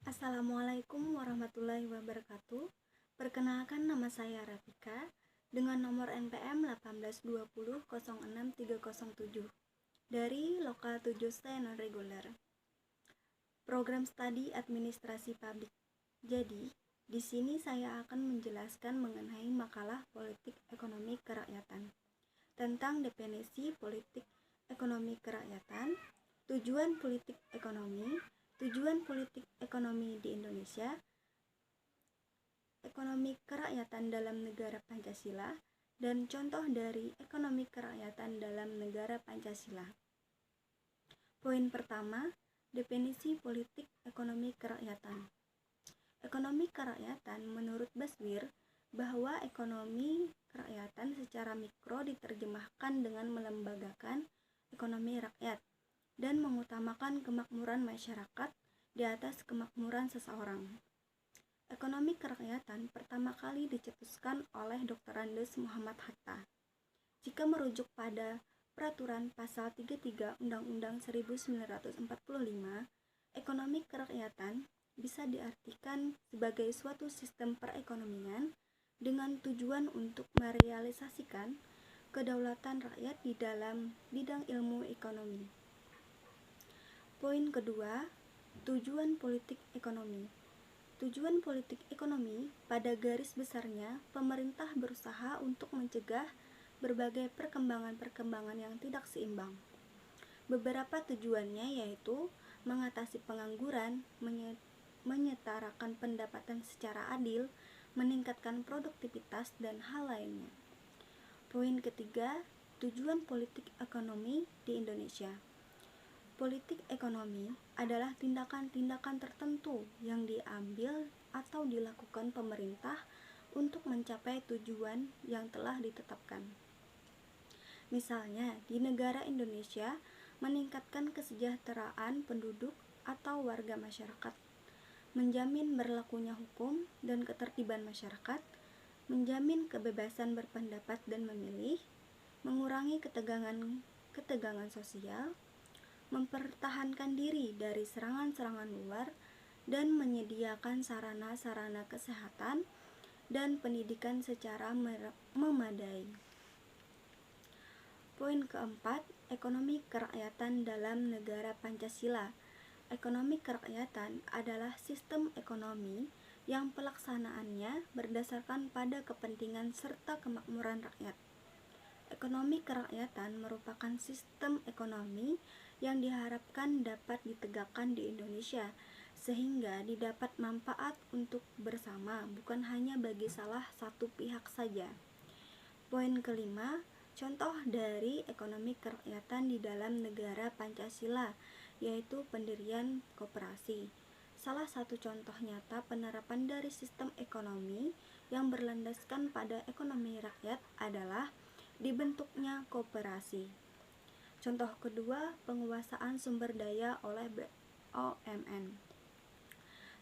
Assalamualaikum warahmatullahi wabarakatuh. Perkenalkan, nama saya Rafika dengan nomor NPM 1820060307 dari Lokal 7 Stay Non-Regular, Program Studi Administrasi Publik. Jadi, di sini saya akan menjelaskan mengenai makalah politik ekonomi kerakyatan tentang definisi politik ekonomi kerakyatan, tujuan politik ekonomi di Indonesia, ekonomi kerakyatan dalam negara Pancasila, dan contoh dari ekonomi kerakyatan dalam negara Pancasila. Poin pertama, definisi politik ekonomi kerakyatan. Ekonomi kerakyatan menurut Baswir bahwa ekonomi kerakyatan secara mikro diterjemahkan dengan melembagakan ekonomi rakyat dan mengutamakan kemakmuran masyarakat di atas kemakmuran seseorang. Ekonomi kerakyatan pertama kali dicetuskan oleh Dr. Andes Muhammad Hatta. Jika merujuk pada Peraturan Pasal 33 Undang-Undang 1945, ekonomi kerakyatan bisa diartikan sebagai suatu sistem perekonomian dengan tujuan untuk merealisasikan kedaulatan rakyat di dalam bidang ilmu ekonomi. Poin kedua, tujuan politik ekonomi. Tujuan politik ekonomi pada garis besarnya pemerintah berusaha untuk mencegah berbagai perkembangan-perkembangan yang tidak seimbang. Beberapa tujuannya yaitu mengatasi pengangguran, menyetarakan pendapatan secara adil, meningkatkan produktivitas, dan hal lainnya. Poin ketiga, tujuan politik ekonomi di Indonesia. Politik ekonomi adalah tindakan-tindakan tertentu yang diambil atau dilakukan pemerintah untuk mencapai tujuan yang telah ditetapkan. Misalnya, di negara Indonesia, meningkatkan kesejahteraan penduduk atau warga masyarakat, menjamin berlakunya hukum dan ketertiban masyarakat, menjamin kebebasan berpendapat dan memilih, mengurangi ketegangan sosial, mempertahankan diri dari serangan-serangan luar, dan menyediakan sarana-sarana kesehatan dan pendidikan secara memadai. Poin keempat, ekonomi kerakyatan dalam negara Pancasila. Ekonomi kerakyatan adalah sistem ekonomi yang pelaksanaannya berdasarkan pada kepentingan serta kemakmuran rakyat. Ekonomi kerakyatan merupakan sistem ekonomi yang diharapkan dapat ditegakkan di Indonesia sehingga didapat manfaat untuk bersama, bukan hanya bagi salah satu pihak saja. Poin kelima, contoh dari ekonomi kerakyatan di dalam negara Pancasila, yaitu pendirian koperasi. Salah satu contoh nyata penerapan dari sistem ekonomi yang berlandaskan pada ekonomi rakyat adalah dibentuknya koperasi. Contoh kedua, penguasaan sumber daya oleh BUMN.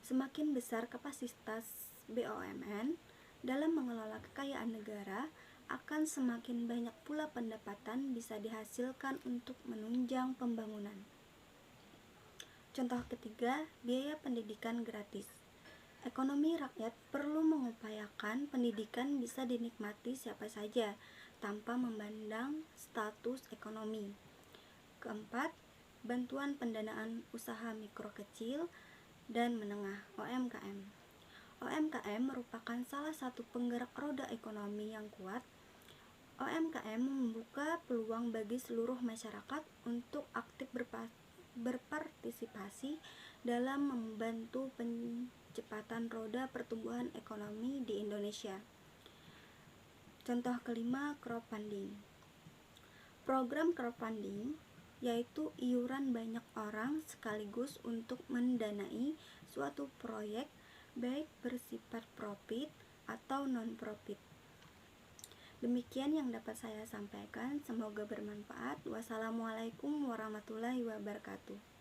Semakin besar kapasitas BUMN dalam mengelola kekayaan negara, akan semakin banyak pula pendapatan bisa dihasilkan untuk menunjang pembangunan. Contoh ketiga, biaya pendidikan gratis. Ekonomi rakyat perlu mengupayakan pendidikan bisa dinikmati siapa saja tanpa memandang status ekonomi. Keempat, bantuan pendanaan usaha mikro kecil dan menengah (UMKM). UMKM merupakan salah satu penggerak roda ekonomi yang kuat. UMKM membuka peluang bagi seluruh masyarakat untuk aktif berpartisipasi dalam membantu percepatan roda pertumbuhan ekonomi di Indonesia. Contoh kelima, crowdfunding. Program crowdfunding yaitu iuran banyak orang sekaligus untuk mendanai suatu proyek baik bersifat profit atau non-profit. Demikian yang dapat saya sampaikan, semoga bermanfaat. Wassalamualaikum warahmatullahi wabarakatuh.